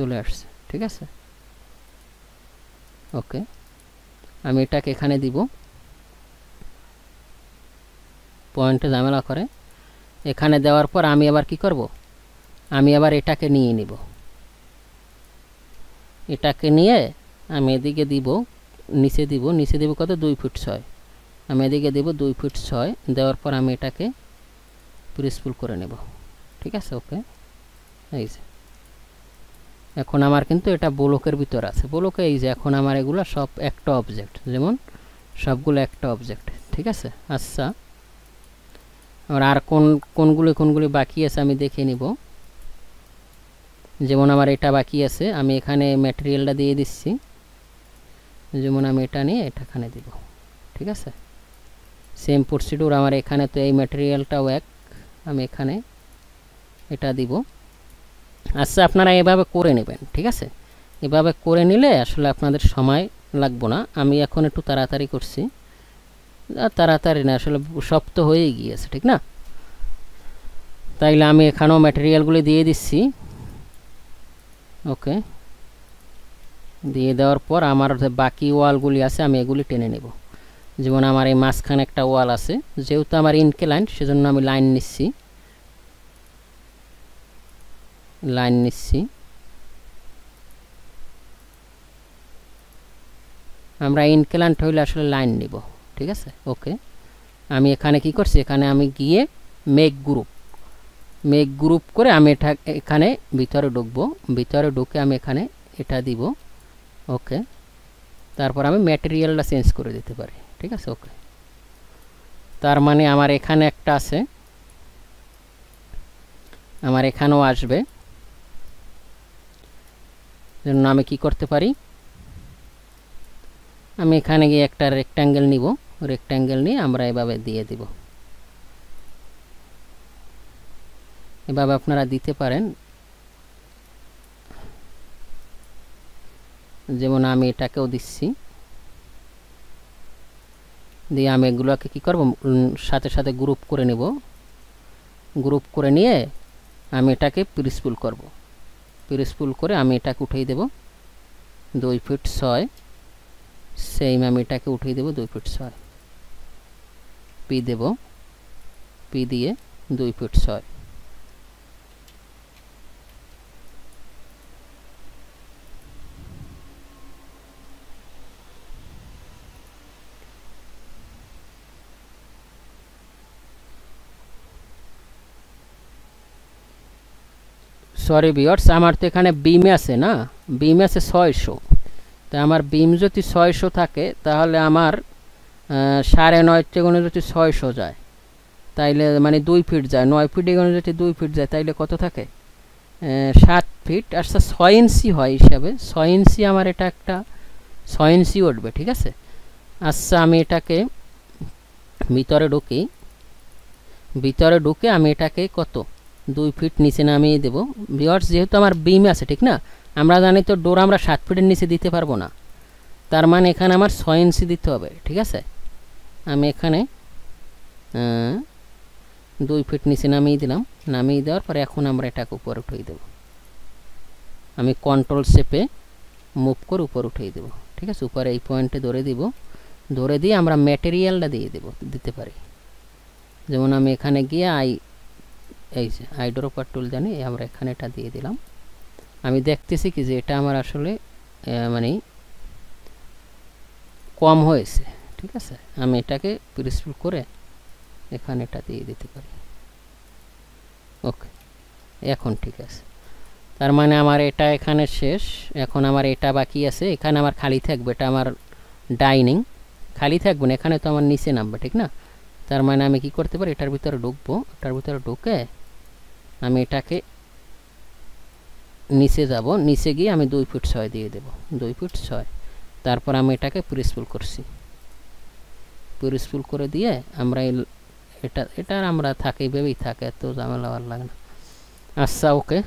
চলে আসছে, ঠিক আছে। ওকে, আমি এটাকে এখানে দিব, পয়েন্টে ঝামেলা করে। এখানে দেওয়ার পর আমি আবার কি করব, আমি আবার এটাকে নিয়ে নিব, এটাকে নিয়ে আমি এদিকে দিব, নিচে দিব, নিচে দিব কত 2 ফুট 6, আমি এদিকে দেব 2 ফুট 6, দেওয়ার পর আমি এটাকে প্রিসফুল করে নেব, ঠিক আছে। ওকে, এই যে এখন আমার কিন্তু এটা ব্লকের ভিতর আছে, ব্লকে এই যে এখন আমার এগুলো সব একটা অবজেক্ট, যেমন সবগুলো একটা অবজেক্ট, ঠিক আছে। আচ্ছা, আর কোনগুলি বাকি আছে আমি দেখে নিব। যেমন আমার এটা বাকি আছে, আমি এখানে ম্যাটেরিয়ালটা দিয়ে দিচ্ছি, যেমন আমি এটা নিয়ে এটাখানে দিব, ঠিক আছে। সেম প্রসিডিউর আমার এখানে, তো এই ম্যাটেরিয়ালটাও এক, আমি এখানে এটা দিব। আচ্ছা, আপনারা এভাবে করে নেবেন, ঠিক আছে। এভাবে করে নিলে আসলে আপনাদের সময় লাগবে না। আমি এখন একটু তাড়াতাড়ি করছি, তাড়াতাড়ি না আসলে সব তো হয়েই গিয়েছে, ঠিক না। তাইলে আমি এখানেও ম্যাটেরিয়ালগুলি দিয়ে দিচ্ছি। ওকে, দিয়ে দেওয়ার পর আমার যে বাকি ওয়ালগুলি আছে আমি এগুলি টেনে নেব। যেমন আমার এই মাঝখানে একটা ওয়াল আছে, যেহেতু আমার ইনক্লাইন সেজন্য আমি লাইন নিচ্ছি, আমরা ইনক্লাইন হইলে আসলে লাইন নিব, ঠিক আছে। ওকে, আমি এখানে কি করছি, এখানে আমি গিয়ে মেক গ্রুপ করে আমি এটা এখানে ভিতরে ঢুকবো, ভিতরে ঢুকে আমি এখানে এটা দিব। ওকে, তারপর আমি ম্যাটেরিয়ালটা চেঞ্জ করে দিতে পারি, ঠিক আছে। ওকে, তার মানে আমার এখানে একটা আছে, আমার এখানেও আসবে, জন্য আমি কি করতে পারি, আমি এখানে গিয়ে একটা রেক্ট্যাঙ্গেল নিব, রেক্ট্যাঙ্গেল নিয়ে আমরা এভাবে দিয়ে দিব। এভাবে আপনারা দিতে পারেন। যেমন আমি এটাকেও দিচ্ছি, দিয়ে আমি এগুলোকে কি করব, সাথে সাথে গ্রুপ করে নেব, গ্রুপ করে নিয়ে আমি এটাকে প্রিসফুল করব, প্রিসফুল করে আমি এটাকে উঠিয়ে দেব 2 ফুট 6, সেম আমি এটাকে উঠিয়ে দেব 2 ফুট 6, পি দেব, পি দিয়ে 2 ফুট 6। সরি ভিউয়ার্স, আমার তো এখানে বিম আছে না, বিম আছে 600, তা আমার বিম যদি 600 থাকে তাহলে আমার 9.5 গুণে যদি 600 যায়, তাইলে মানে 2 ফিট যায়, 9 ফিট গুণে যদি 2 ফিট যায় তাইলে কত থাকে, 7 ফিট। আচ্ছা 6 ইঞ্চি হয় হিসাবে, 6 ইঞ্চি আমার এটা একটা 6 ইঞ্চি উঠবে, ঠিক আছে। আচ্ছা, আমি এটাকে ভিতরে ঢুকে আমি এটাকে কত 2 ফিট নিচে নামিয়ে দেব। ভিউয়ার্স, যেহেতু আমার বিম আছে, ঠিক না, আমরা জানি তো ডোর আমরা 7 ফিটের নিচে দিতে পারবো না, তার মানে এখানে আমার 6 ইঞ্চি দিতে হবে, ঠিক আছে। আমি এখানে 2 ফিট নিচে নামিয়ে দিলাম, নামিয়ে দেওয়ার পরে এখন আমরা এটাকে উপরে উঠিয়ে দেব, আমি কন্ট্রোল চেপে মুভ করে উপরে উঠিয়ে দেব, ঠিক আছে। উপরে এই পয়েন্টে ধরে দিব, ধরে দিয়ে আমরা ম্যাটেরিয়ালটা দিতে পারি। যেমন আমি এখানে গিয়ে এই যে আইড্রপার টুল জানি, আমরা এখানে এটা দিয়ে দিলাম। আমি দেখতেছি কি যে এটা আমার আসলে মানে কম হয়েছে, ঠিক আছে। আমি এটাকে প্রিসফুল করে এখানে এটা দিয়ে দিতে পারি। ওকে, এখন ঠিক আছে, তার মানে আমার এটা এখানে শেষ। এখন আমার এটা বাকি আছে, এখানে আমার খালি থাকবে, এটা আমার ডাইনিং খালি থাকবে না, এখানে তো আমার নিচে নামবে, ঠিক না। তার মানে আমি কি করতে পারি, এটার ভিতরে ঢুকবো, এটার ভিতরে ঢুকে আমি এটাকে নিচে যাব, নিচে গিয়ে আমি 2 ফুট 6 দিয়ে দেব, 2 ফুট 6। তারপর আমি এটাকে প্রিসফুল করছি, প্রিসফুল করে দিয়ে আমরা এটা আমরা থাকে এইভাবেই থাকে, এত ঝামেলা ভালো লাগে না। আচ্ছা, ওকে,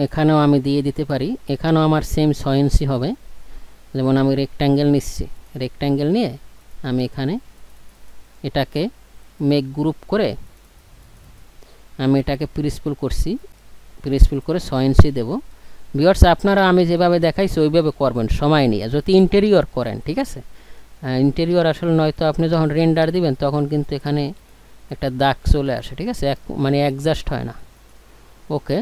এখানেও আমি দিয়ে দিতে পারি, এখানেও আমার সেম 6 ইঞ্চি হবে। যেমন আমি রেক্ট্যাঙ্গেল নিচ্ছি, রেক্ট্যাঙ্গেল নিয়ে আমি এখানে এটাকে মেক গ্রুপ করে আমি এটাকে প্রিসফুল করছি, প্রিসফিল করে 6 ইঞ্চি দেবো। ভিউয়ার্স আপনারা আমি যেভাবে দেখাইছি ওইভাবে করবেন সময় নিয়ে, যদি ইন্টেরিয়র করেন, ঠিক আছে। ইন্টেরিয়র আসলে নয়তো আপনি যখন রেন্ডার দিবেন তখন কিন্তু এখানে একটা দাগ চলে আসে, ঠিক আছে, মানে অ্যাডজাস্ট হয় না। ওকে,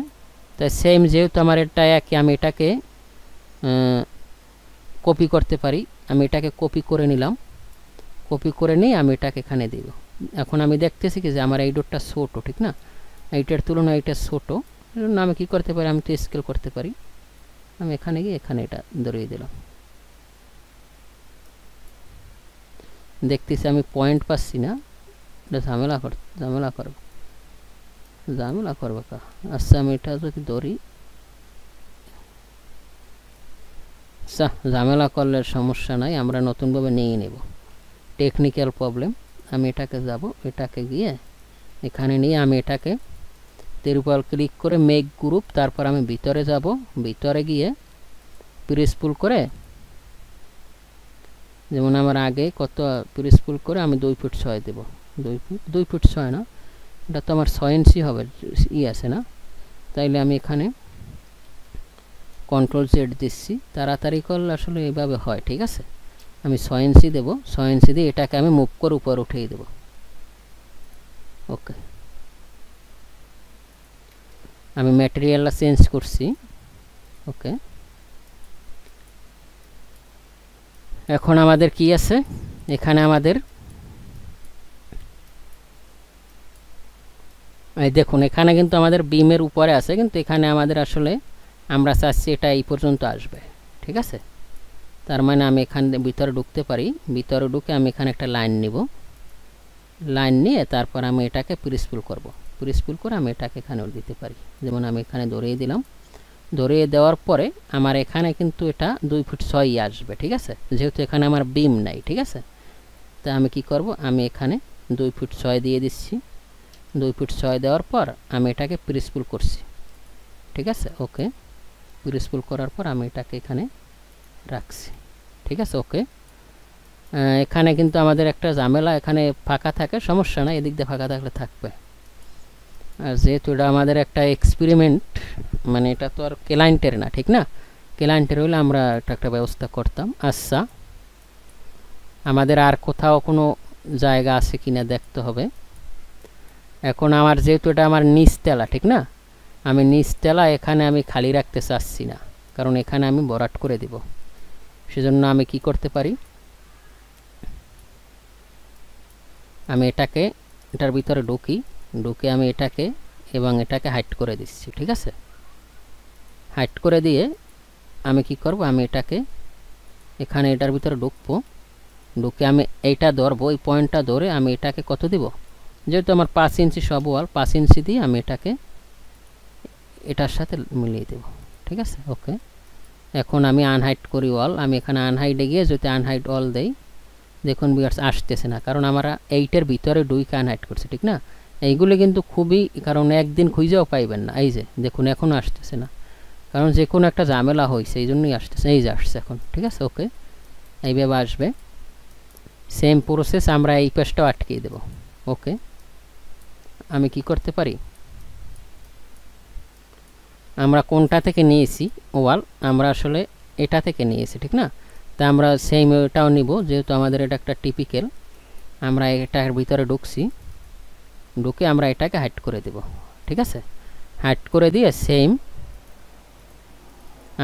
তাই সেম যেহেতু আমার এটা একই, আমি এটাকে কপি করতে পারি। আমি এটাকে কপি করে নিলাম, কপি করে নিয়ে আমি এটাকে এখানে দিব। এখন আমি দেখতেছি কি যে আমার এই ডটটা ছোটো, ঠিক না, এইটার তুলনায় এটা ছোটো, এই জন্য আমি কী করতে পারি, আমি তো স্কেল করতে পারি। আমি এখানে গিয়ে এখানে এটা ধরিয়ে দিলাম। দেখতেছি আমি পয়েন্ট পাচ্ছি না, এটা ঝামেলা করবো কা। আচ্ছা আমি এটা যদি ধরি, আচ্ছা ঝামেলা করলে সমস্যা নাই, আমরা নতুনভাবে নিয়ে নেব, টেকনিক্যাল প্রবলেম। আমি এটাকে যাব, এটাকে গিয়ে এখানে নিয়ে আমি এটাকে ত্রিপল ক্লিক করে মেক গ্রুপ, তারপর আমি ভিতরে যাব, ভিতরে গিয়ে প্রিসফুল করে, যেমন আমার আগে কত প্রিসফুল করে আমি 2 ফুট 6 দেব। 2 ফুট 6 না, এটা তো আমার 6 ইঞ্চি হবে, আছে না, তাইলে আমি এখানে কন্ট্রোল জেড দিচ্ছি। তাড়াতাড়ি করলে আসলে এইভাবে হয়, ঠিক আছে। আমি 6 ইঞ্চি দেব, 6 ইঞ্চি দিয়ে এটাকে আমি মুভ করে উপর উঠিয়ে দেব। ওকে, আমি ম্যাটেরিয়ালটা চেঞ্জ করছি। ওকে, এখন আমাদের কি আছে, এখানে আমাদের এই দেখুন, এখানে কিন্তু আমাদের বিমের উপরে আছে, কিন্তু এখানে আমাদের আসলে আমরা চাচ্ছি এটা এই পর্যন্ত আসবে, ঠিক আছে। তার মানে আমি এখানে ভিতরে ঢুকতে পারি, ভিতরে ঢুকে আমি এখানে একটা লাইন নিব, লাইন নিয়ে তারপর আমি এটাকে প্রিসফুল করব। প্রিসফুল করে আমি এটাকে এখানে দিতে পারি, যেমন আমি এখানে ধরিয়ে দিলাম। ধরিয়ে দেওয়ার পরে আমার এখানে কিন্তু এটা 2 ফুট 6 আসবে, ঠিক আছে, যেহেতু এখানে আমার বিম নাই, ঠিক আছে। তা আমি কি করব, আমি এখানে 2 ফুট 6 দিয়ে দিচ্ছি। 2 ফুট 6 দেওয়ার পর আমি এটাকে প্রিসফুল করছি, ঠিক আছে। ওকে, প্রিসফুল করার পর আমি এটাকে এখানে রাখছি, ঠিক আছে। ওকে, এখানে কিন্তু আমাদের একটা ঝামেলা, এখানে ফাঁকা থাকে, সমস্যা নাই, এদিক দিয়ে ফাঁকা থাকলে থাকবে। আর যেহেতু এটা আমাদের একটা এক্সপেরিমেন্ট, মানে এটা তো আর ক্লায়েন্টের না, ঠিক না, ক্লায়েন্টের হলে আমরা এটা একটা ব্যবস্থা করতাম। আচ্ছা, আমাদের আর কোথাও কোনো জায়গা আছে কিনা দেখতে হবে। এখন আমার যেহেতু এটা আমার নিচতলা, ঠিক না, আমি নিচতলা এখানে আমি খালি রাখতে চাচ্ছি না, কারণ এখানে আমি ভরাট করে দিব। সেজন্য আমি কি করতে পারি, আমি এটাকে এটার ভিতরে ঢুকে আমি এটাকে এবং এটাকে হাইড করে দিচ্ছি, ঠিক আছে। হাইড করে দিয়ে আমি কি করব, আমি এটাকে এখানে এটার ভিতরে ঢুকে আমি এইটা ধরবো, এই পয়েন্টটা ধরে আমি এটাকে কত দিব, যেহেতু আমার 5 ইঞ্চি সব ওয়াল, 5 ইঞ্চি দিয়ে আমি এটাকে এটার সাথে মিলিয়ে দেব, ঠিক আছে। ওকে, এখন আমি আনহাইড করি ওয়াল, আমি এখানে আনহাইডে গিয়ে যদি আনহাইড ওয়াল দেই, দেখুন ভিউয়ার্স আসতেছে না, কারণ আমরা এইটার ভিতরে ঢুকে আনহাইড করছি, ঠিক না। এইগুলো কিন্তু খুবই, কারণ একদিন খুঁজেও পাইবেন না। এই যে দেখুন এখনও আসতেছে না, কারণ যে কোনো একটা ঝামেলা হয়েছে, এই জন্যই আসতেছে। এই যে আসছে এখন, ঠিক আছে। ওকে, এইভাবে আসবে, সেম প্রসেস আমরা এই পাশটাও আটকিয়ে দেব। ওকে, আমি কি করতে পারি, আমরা কোনটা থেকে নিয়েছি ওয়াল, আমরা আসলে এটা থেকে নিয়েছি, ঠিক না, তা আমরা সেম এটাও নিব, যেহেতু আমাদের এটা একটা টিপিক্যাল। আমরা এটার ভিতরে ঢুকে আমরা এটাকে হাইড করে দেব, ঠিক আছে। হাইড করে দিয়ে সেম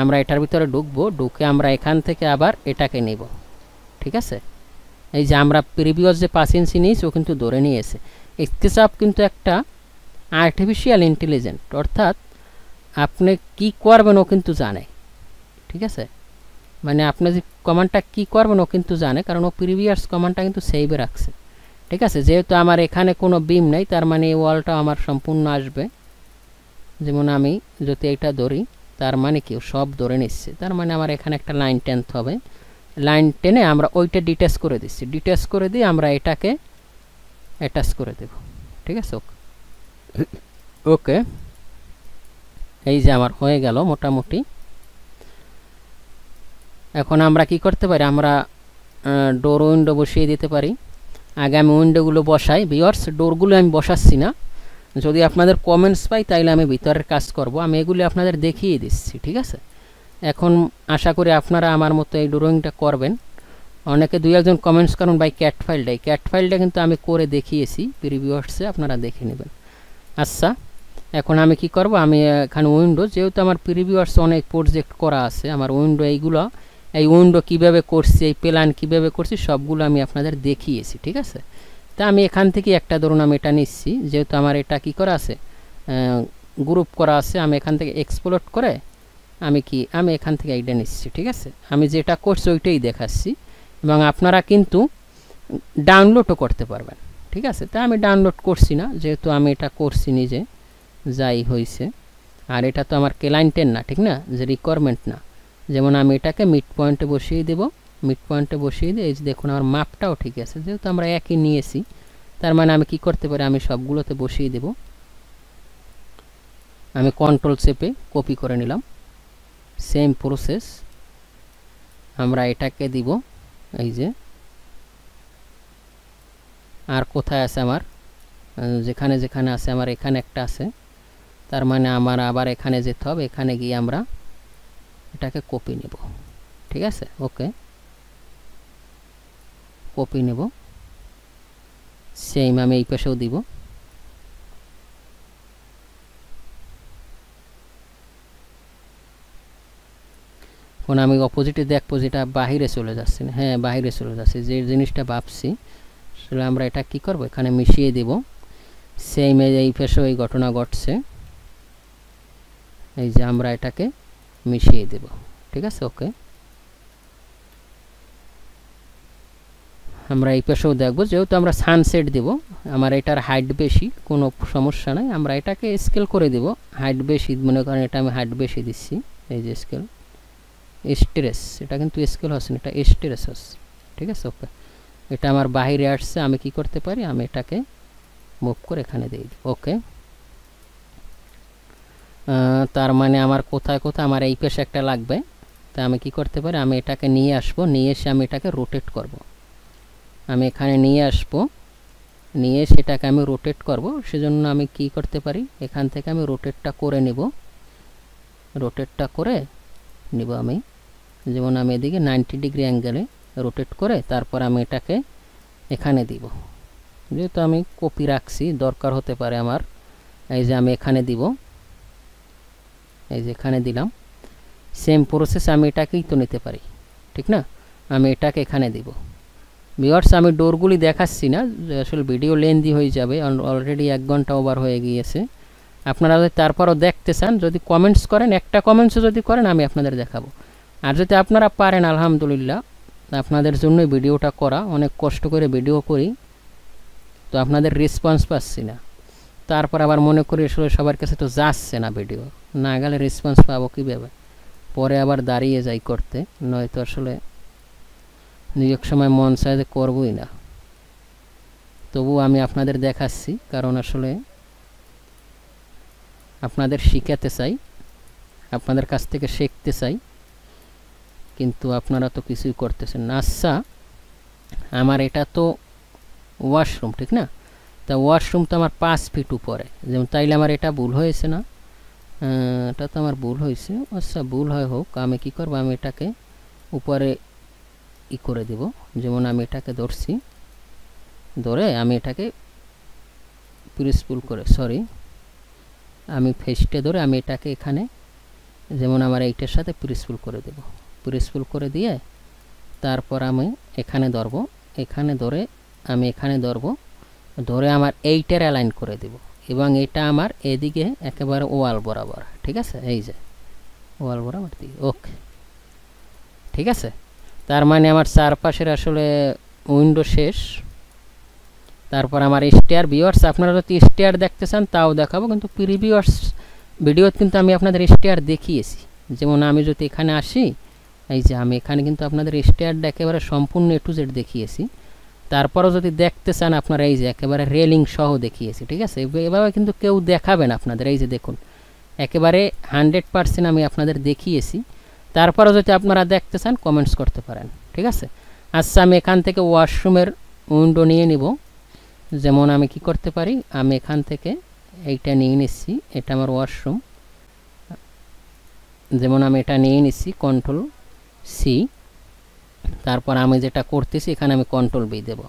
আমরা এটার ভিতরে ঢুকে আমরা এখান থেকে আবার এটাকে নেব, ঠিক আছে। এই যে আমরা প্রিভিয়াস যে 5 ইঞ্চি নিয়েছি ও কিন্তু ধরে নিয়েছে। স্কেচআপ কিন্তু একটা আর্টিফিশিয়াল ইন্টেলিজেন্ট, অর্থাৎ আপনি কি করবেন ও কিন্তু জানে, ঠিক আছে। মানে আপনি যে কমান্ডটা কি করবেন ও কিন্তু জানে, কারণ ও প্রিভিয়াস কমান্ডটা কিন্তু সেভে রাখছে, ঠিক আছে। যেহেতু আমার এখানে কোনো বিম নেই, তার মানে এই ওয়ালটা আমার সম্পূর্ণ আসবে। যেমন আমি যদি এটা ধরি, তার মানে কি সব ধরে নিচ্ছে, তার মানে আমার এখানে একটা লাইন টেনতে হবে। লাইন টেনে আমরা ওইটা ডিটাচ করে দিচ্ছি, ডিটাচ করে দিয়ে আমরা এটাকে অ্যাটাচ করে দেব, ঠিক আছে। ওকে, এই যে আমার হয়ে গেল মোটামুটি। এখন আমরা কি করতে পারি, আমরা ডোর উইন্ডো বসিয়ে দিতে পারি। আগে আমি উইন্ডোগুলো বসাই ভিউয়ার্স, ডোরগুলো আমি বসাচ্ছি না, যদি আপনাদের কমেন্টস পাই তাইলে আমি ভিতরের কাজ করব। আমি এগুলি আপনাদের দেখিয়ে দিচ্ছি, ঠিক আছে। এখন আশা করি আপনারা আমার মতো এই ড্রয়িংটা করবেন। অনেকে দুই একজন কমেন্টস করুন ভাই ক্যাট ফাইলটা কিন্তু আমি করে দেখিয়েছি প্রিভিয়াসে, আপনারা দেখে নেবেন। আচ্ছা, এখন আমি কি করব, আমি এখানে উইন্ডো, যেহেতু আমার প্রিভিয়াসে অনেক প্রজেক্ট করা আছে, আমার উইন্ডো এইগুলো, এই উইন্ডো কীভাবে করছি, এই প্ল্যান কীভাবে করছি সবগুলো আমি আপনাদের দেখিয়েছি, ঠিক আছে। তা আমি এখান থেকে একটা ধরুন আমি এটা নিচ্ছি, যেহেতু আমার এটা কি করা আছে, গ্রুপ করা আছে, আমি এখান থেকে এক্সপ্লোর করে আমি এখান থেকে এইটা নিচ্ছি, ঠিক আছে। আমি যেটা করছি ওইটাই দেখাচ্ছি, এবং আপনারা কিন্তু ডাউনলোডও করতে পারবেন, ঠিক আছে। তা আমি ডাউনলোড করছি না, যেহেতু আমি এটা করছি নিজে, যাই হয়েছে। আর এটা তো আমার ক্লায়েন্টের না, ঠিক না, যে রিকোয়ারমেন্ট না। যেমন আমি এটাকে মিড পয়েন্টে বসিয়ে দেব, মিড পয়েন্টে বসিয়ে দিয়ে এই যে দেখুন আমার মাপটাও ঠিক আছে, যেহেতু আমরা একই নিয়েছি, তার মানে আমি কি করতে পারি, আমি সবগুলোতে বসিয়ে দেব। আমি কন্ট্রোল চেপে কপি করে নিলাম, সেম প্রসেস আমরা এটাকে দিব এই যে। আর কোথায় আছে আমার, যেখানে যেখানে আছে আমার এখানে একটা আছে, তার মানে আমার আবার এখানে যেতে হবে, এখানে গিয়ে আমরা এটাকে কপি নেব, ঠিক আছে। ওকে, কপি নেব, সেম আমি এই পাশেও দিব। এখন আমি অপোজিটে দেখবো যেটা বাহিরে চলে যাচ্ছে না, হ্যাঁ বাহিরে চলে যাচ্ছে, যে জিনিসটা ভাবছি আসলে আমরা এটা কি করব, এখানে মিশিয়ে দেব। সেম এই পাশেও এই ঘটনা ঘটছে, এই যে আমরা এটাকে মিশিয়ে দেব, ঠিক আছে। ওকে, আমরা এই পাশেও দেখব, যেহেতু আমরা সানসেট দেব, আমার এটার হাইট বেশি, কোনো সমস্যা নাই, আমরা এটাকে স্কেল করে দেব। হাইট বেশি মনে করেন, এটা আমি হাইট বেশি দিচ্ছি, এই যে স্কেল স্ট্রেস, এটা কিন্তু স্কেল হচ্ছে না, এটা স্ট্রেস হচ্ছে, ঠিক আছে। ওকে, এটা আমার বাইরে আসছে, আমি কি করতে পারি, আমি এটাকে মুভ করে এখানে দিয়ে দিই। ওকে, তার মানে আমার কোথায় কোথায় আমার এই পাশে একটা লাগবে, তা আমি কি করতে পারি, আমি এটাকে নিয়ে আসবো, নিয়ে এসে আমি এটাকে রোটেট করব। আমি এখানে নিয়ে আসবো, নিয়ে সেটাকে আমি রোটেট করব, সেজন্য আমি কি করতে পারি, এখান থেকে আমি রোটেটটা করে নিব, রোটেটটা করে নিব আমি, যেমন আমি এদিকে 90 ডিগ্রি অ্যাঙ্গেলে রোটেট করে তারপর আমি এটাকে এখানে দিব। যেহেতু আমি কপি রাখছি, দরকার হতে পারে আমার, এই যে আমি এখানে দিব, এই যে এখানে দিলাম। সেম প্রসেস আমি এটাকেই তো নিতে পারি, ঠিক না, আমি এটাকে এখানে দিব। ভিউয়ার্স, আমি ডোরগুলি দেখাচ্ছি না, আসলে ভিডিও লেন্দি হয়ে যাবে, অলরেডি 1 ঘন্টা ওভার হয়ে গিয়েছে। আপনারা যদি তারপরও দেখতে চান, যদি কমেন্টস করেন, একটা কমেন্টসও যদি করেন আমি আপনাদের দেখাবো। আর যদি আপনারা পারেন, আলহামদুলিল্লাহ, আপনাদের জন্যই ভিডিওটা করা, অনেক কষ্ট করে ভিডিও করি, তো আপনাদের রেসপন্স পাচ্ছি না। তারপর আবার মনে করি আসলে সবার কাছে তো যাচ্ছে না, ভিডিও না গেলে রেসপন্স পাবো কীভাবে, পরে আবার দাঁড়িয়ে যাই করতে, নয়তো আসলে এক সময় মন চায় যে করবই না। তবু আমি আপনাদের দেখাচ্ছি, কারণ আসলে আপনাদের শিখাতে চাই, আপনাদের কাছ থেকে শিখতে চাই, কিন্তু আপনারা তো কিছুই করতেছেন না। আচ্ছা, আমার এটা তো ওয়াশরুম, ঠিক না, তা ওয়াশরুম তো আমার 5 ফিট উপরে, যেমন তাইলে আমার এটা ভুল হয়েছে না, এটা তো আমার ভুল হয়েছে। আচ্ছা, ভুল হয় হোক, আমি কি করব, আমি এটাকে উপরে ই করে দেব, যেমন আমি এটাকে ধরছি, ধরে আমি এটাকে প্রেসফুল করে, সরি আমি ফেসটে ধরে আমি এটাকে এখানে, যেমন আমার এইটার সাথে প্রেসফুল করে দেব, প্রেসফুল করে দিয়ে তারপর আমি এখানে ধরবো, এখানে ধরে আমি এখানে ধরবো, ধরে আমার এইটার অ্যালাইন করে দেব, এবং এটা আমার এদিকে একেবারে ওয়াল বরাবর, ঠিক আছে, এই যে ওয়াল বরাবর দিকে। ওকে, ঠিক আছে, তার মানে আমার চারপাশের আসলে উইন্ডো শেষ। তারপর আমার স্টেয়ার, ভিউয়ার্স আপনারা যদি স্টেয়ার দেখতে চান তাও দেখাবো, কিন্তু প্রিভিয়াস ভিডিওতে কিন্তু আমি আপনাদের স্টেয়ার দেখিয়েছি। যেমন আমি যদি এখানে আসি, এই যে আমি এখানে কিন্তু আপনাদের স্টেয়ারটা একেবারে সম্পূর্ণ A to Z দেখিয়েছি। তারপরও যদি দেখতে চান আপনারা, এই যে একেবারে রেলিং সহ দেখিয়েছি, ঠিক আছে। এভাবে কিন্তু কেউ দেখাবেন আপনাদের, এই যে দেখুন একেবারে 100% আমি আপনাদের দেখিয়েছি। তারপরও যদি আপনারা দেখতে চান কমেন্টস করতে পারেন, ঠিক আছে। আচ্ছা, আমি এখান থেকে ওয়াশরুমের উইন্ডো নিয়ে নিব, যেমন আমি কি করতে পারি, আমি এখান থেকে এইটা নিয়ে নিচ্ছি, এটা আমার ওয়াশরুম, যেমন আমি এটা নিয়ে নিচ্ছি কন্ট্রোল সি, তারপর আমি যেটা করতেছি এখানে আমি কন্ট্রোল বি দেব।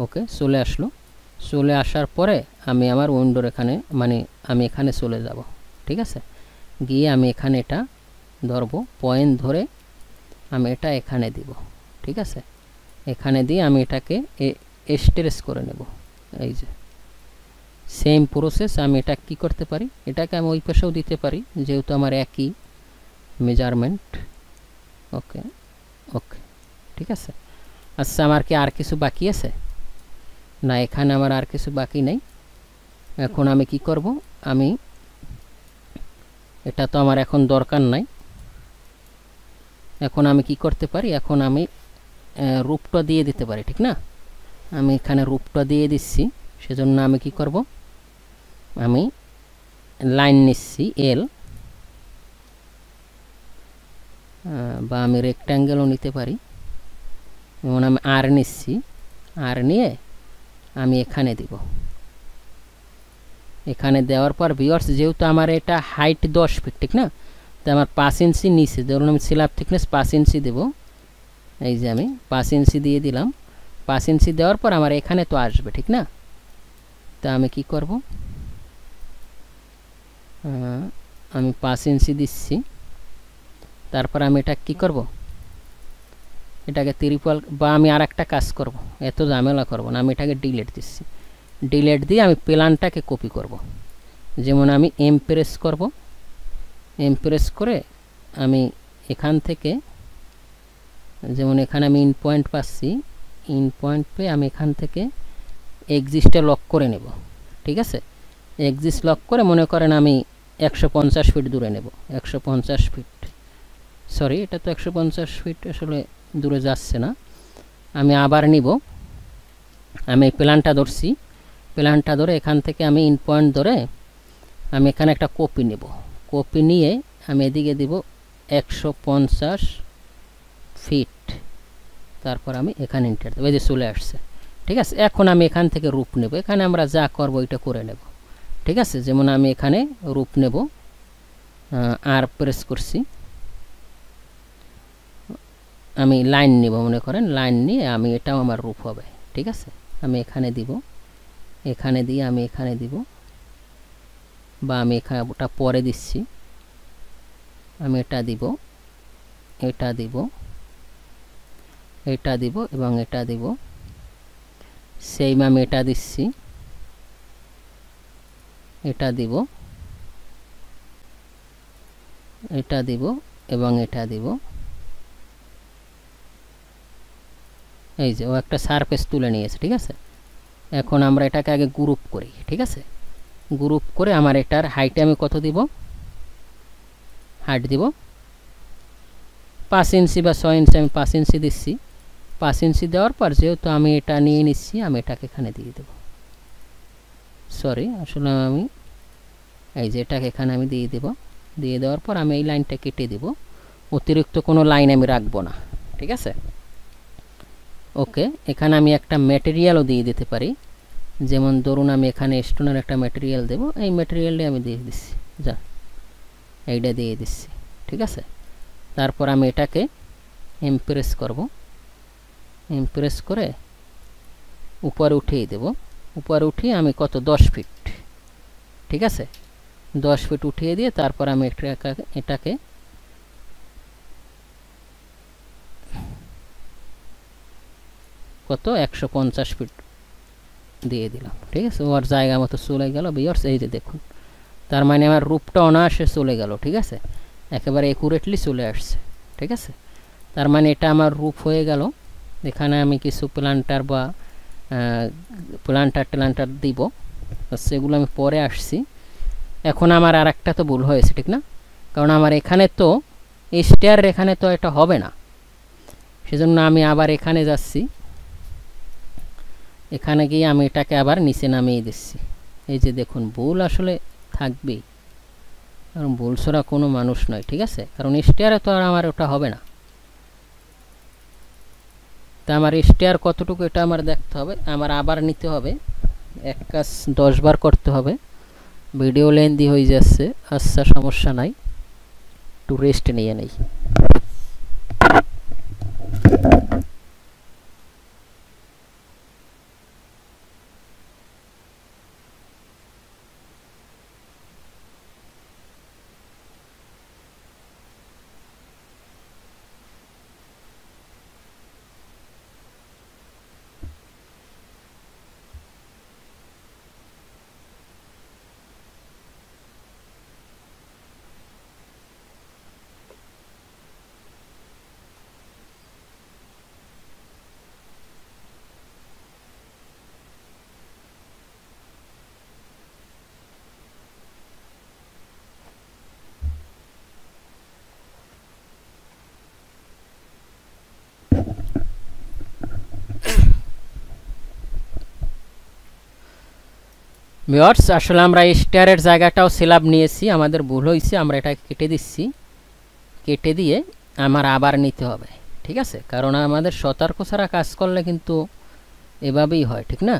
ওকে, চলে আসলো। চলে আসার পরে আমি আমার উইন্ডোর এখানে মানে আমি এখানে চলে যাব, ঠিক আছে। গিয়ে আমি এখানে এটা ধরবো, পয়েন্ট ধরে আমি এটা এখানে দিব, ঠিক আছে। এখানে দিয়ে আমি এটাকে স্ট্রেচ করে নেব। এই যে সেম প্রসেস আমি এটা কি করতে পারি, এটাকে আমি ওই পাশেও দিতে পারি যেহেতু আমার একই মেজারমেন্ট। ওকে ওকে, ঠিক আছে। আচ্ছা, আমার কি আর কিছু বাকি আছে? না, এখানে আমার আর কিছু বাকি নেই। এখন আমি কি করব, আমি এটা তো আমার এখন দরকার নাই। এখন আমি কি করতে পারি, এখন আমি রূপটা দিয়ে দিতে পারি, ঠিক না। আমি এখানে রূপটা দিয়ে দিচ্ছি, সেজন্য আমি কি করব, আমি লাইন নিচ্ছি এল, বা আমি রেক্ট্যাঙ্গেলও নিতে পারি। যেমন আমি আর নিচ্ছি, আর নিয়ে আমি এখানে দিব। এখানে দেওয়ার পর ভিউয়ার্স যেহেতু আমার এটা হাইট 10 ফিট, ঠিক না, তো আমার 5 ইঞ্চি নিচে, ধরুন আমি স্ল্যাব থিকনেস 5 ইঞ্চি দেব। এই যে আমি 5 ইঞ্চি দিয়ে দিলাম। 5 ইঞ্চি দেওয়ার পর আমার এখানে তো আসবে, ঠিক না। তা আমি কি করব, আমি 5 ইঞ্চি দিচ্ছি। তারপর আমি এটা কি করব, এটাকে ত্রিপল, বা আমি আর একটা কাজ করব, এত ঝামেলা করব না, আমি এটাকে ডিলিট দিচ্ছি। ডিলিট দিয়ে আমি প্ল্যানটাকে কপি করব। যেমন আমি এম প্রেস করব, এম প্রেস করে আমি এখান থেকে, যেমন এখানে আমি ইন পয়েন্ট পাচ্ছি, ইন পয়েন্ট পেয়ে আমি এখান থেকে এক্সিস্টে লক করে নেব, ঠিক আছে। এক্সিস্ট লক করে মনে করেন আমি 150 ফিট দূরে নেব। 150 ফিট, সরি এটা তো 150 ফিট আসলে দূরে যাচ্ছে না। আমি আবার নিব, আমি এই প্ল্যানটা ধরছি, প্ল্যানটা ধরে এখান থেকে আমি ইন পয়েন্ট ধরে আমি এখানে একটা কপি নেব। কপি নিয়ে আমি এদিকে দিব 150 ফিট, তারপর আমি এখানে এন্টার দেবো। এই যে চলে আসছে, ঠিক আছে। এখন আমি এখান থেকে রূপ নেব, এখানে আমরা যা করব এটা করে নেব, ঠিক আছে। যেমন আমি এখানে রূপ নেব, আর প্রেস করছি, আমি লাইন নিব, মনে করেন লাইন নিয়ে আমি এটাও আমার রূপ হবে, ঠিক আছে। আমি এখানে দিব, এখানে দিয়ে আমি এখানে দিব, বা আমি এখানে ওটা পরে দিচ্ছি। আমি এটা দিব, এটা দিব, এটা দিব এবং এটা দিব, সেম আমি এটা দিচ্ছি, এটা দিব, এটা দিব এবং এটা দিব। এই যে ও একটা সারফেস তুলে নিয়েছে, ঠিক আছে। এখন আমরা এটাকে আগে গ্রুপ করি, ঠিক আছে। গ্রুপ করে আমার এটার হাইটে আমি কত দিব, হাইট দিব 5 ইঞ্চি বা 6 ইঞ্চি, আমি 5 ইঞ্চি দিচ্ছি। 5 ইঞ্চি দেওয়ার পর যেহেতু আমি এটা নিয়ে নিচ্ছি, আমি এটাকে এখানে দিয়ে দেব। সরি, আসলে আমি এই যে এটাকে এখানে আমি দিয়ে দেব। দিয়ে দেওয়ার পর আমি এই লাইনটা কেটে দেব, অতিরিক্ত কোনো লাইন আমি রাখবো না, ঠিক আছে। ওকে, এখানে আমি একটা ম্যাটেরিয়ালও দিয়ে দিতে পারি। যেমন ধরুন আমি এখানে স্টোনের একটা ম্যাটেরিয়াল দেব, এই ম্যাটেরিয়ালটা আমি দিয়ে দিচ্ছি, যা এইটা দিয়ে দিচ্ছি, ঠিক আছে। তারপর আমি এটাকে ইমপ্রেস করব, ইমপ্রেস করে উপরে উঠিয়ে দেব। উপরে উঠিয়ে আমি কত 10 ফিট, ঠিক আছে। 10 ফিট উঠিয়ে দিয়ে তারপর আমি এটাকে কত 150 ফিট দিয়ে দিলাম, ঠিক আছে। ওর জায়গা মতো চলে গেল ভিউয়ার্স, এই যে দেখুন। তার মানে আমার রূপটা অনায়াসে চলে গেল, ঠিক আছে, একেবারে একুরেটলি চলে আসছে, ঠিক আছে। তার মানে এটা আমার রূপ হয়ে গেল। এখানে আমি কিছু প্ল্যান্টার বা প্ল্যান্টার দিব, সেগুলো আমি পরে আসছি। এখন আমার আর একটা তো ভুল হয়েছে, ঠিক না, কারণ আমার এখানে তো স্টেয়ার, এখানে তো এটা হবে না, সেজন্য আমি আবার এখানে যাচ্ছি। এখানে গিয়ে আমি এটাকে আবার নিচে নামিয়ে দিচ্ছি। এই যে দেখুন, ভুল আসলে থাকবেই, কারণ ভুল ছাড়া কোনো মানুষ নয়, ঠিক আছে। কারণ স্টেয়ারে তো আর আমার ওটা হবে না। তা আমার স্টেয়ার কতটুকু এটা আমার দেখতে হবে, আমার আবার নিতে হবে, এক কাজ 10 বার করতে হবে। ভিডিও লেন্দি হয়ে যাচ্ছে। আচ্ছা, সমস্যা নাই, একটু রেস্ট নিয়ে নেই। ভিউয়ার্স, আসলে আমরা স্টারের জায়গাটাও সিলাব নিয়েছি, আমাদের ভুল হয়েছে। আমরা এটা কেটে দিচ্ছি, কেটে দিয়ে আমার আবার নিতে হবে, ঠিক আছে? কারণ আমাদের সতর্ক ছাড়া কাজ করলে কিন্তু এভাবেই হয়, ঠিক না?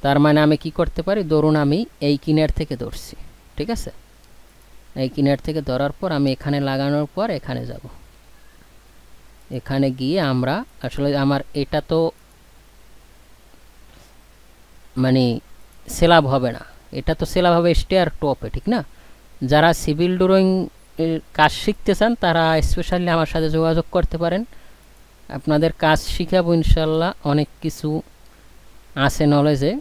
তার মানে আমি কি করতে পারি, ধরুন আমি এই কিনার থেকে ধরছি, ঠিক আছে? এই কিনার থেকে ধরার পর আমি এখানে লাগানোর পর এখানে যাব, এখানে গিয়ে আমরা আসলে আমার এটা তো মানে সেলাব হবে না, এটা তো সেলাব হবে স্টেয়ার টপে, ঠিক না? যারা সিভিল ড্রয়িং কাজ শিখতে চান তারা স্পেশালি আমার সাথে যোগাযোগ করতে পারেন। আপনাদের কাজ শিখাবো ইনশাল্লাহ, অনেক কিছু আছে নলেজে,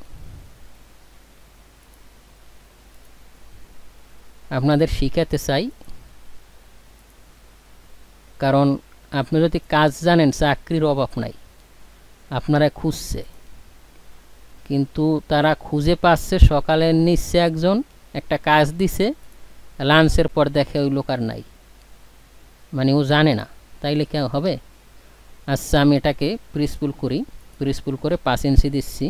আপনাদের শিখাতে চাই। কারণ আপনি যদি কাজ জানেন, চাকরির অভাব নাই, আপনারা খুঁজছে, কিন্তু তারা খুঁজে পাচ্ছে। সকালে নিচ্ছে একজন, একটা কাজ দিছে, লাঞ্চের পর দেখে ওই লোক আর নাই, মানে ও জানে না, তাইলে কেন হবে? আচ্ছা, আমি এটাকে প্রিসপুল করি, প্রিসপুল করে 5 ইঞ্চি দিচ্ছি।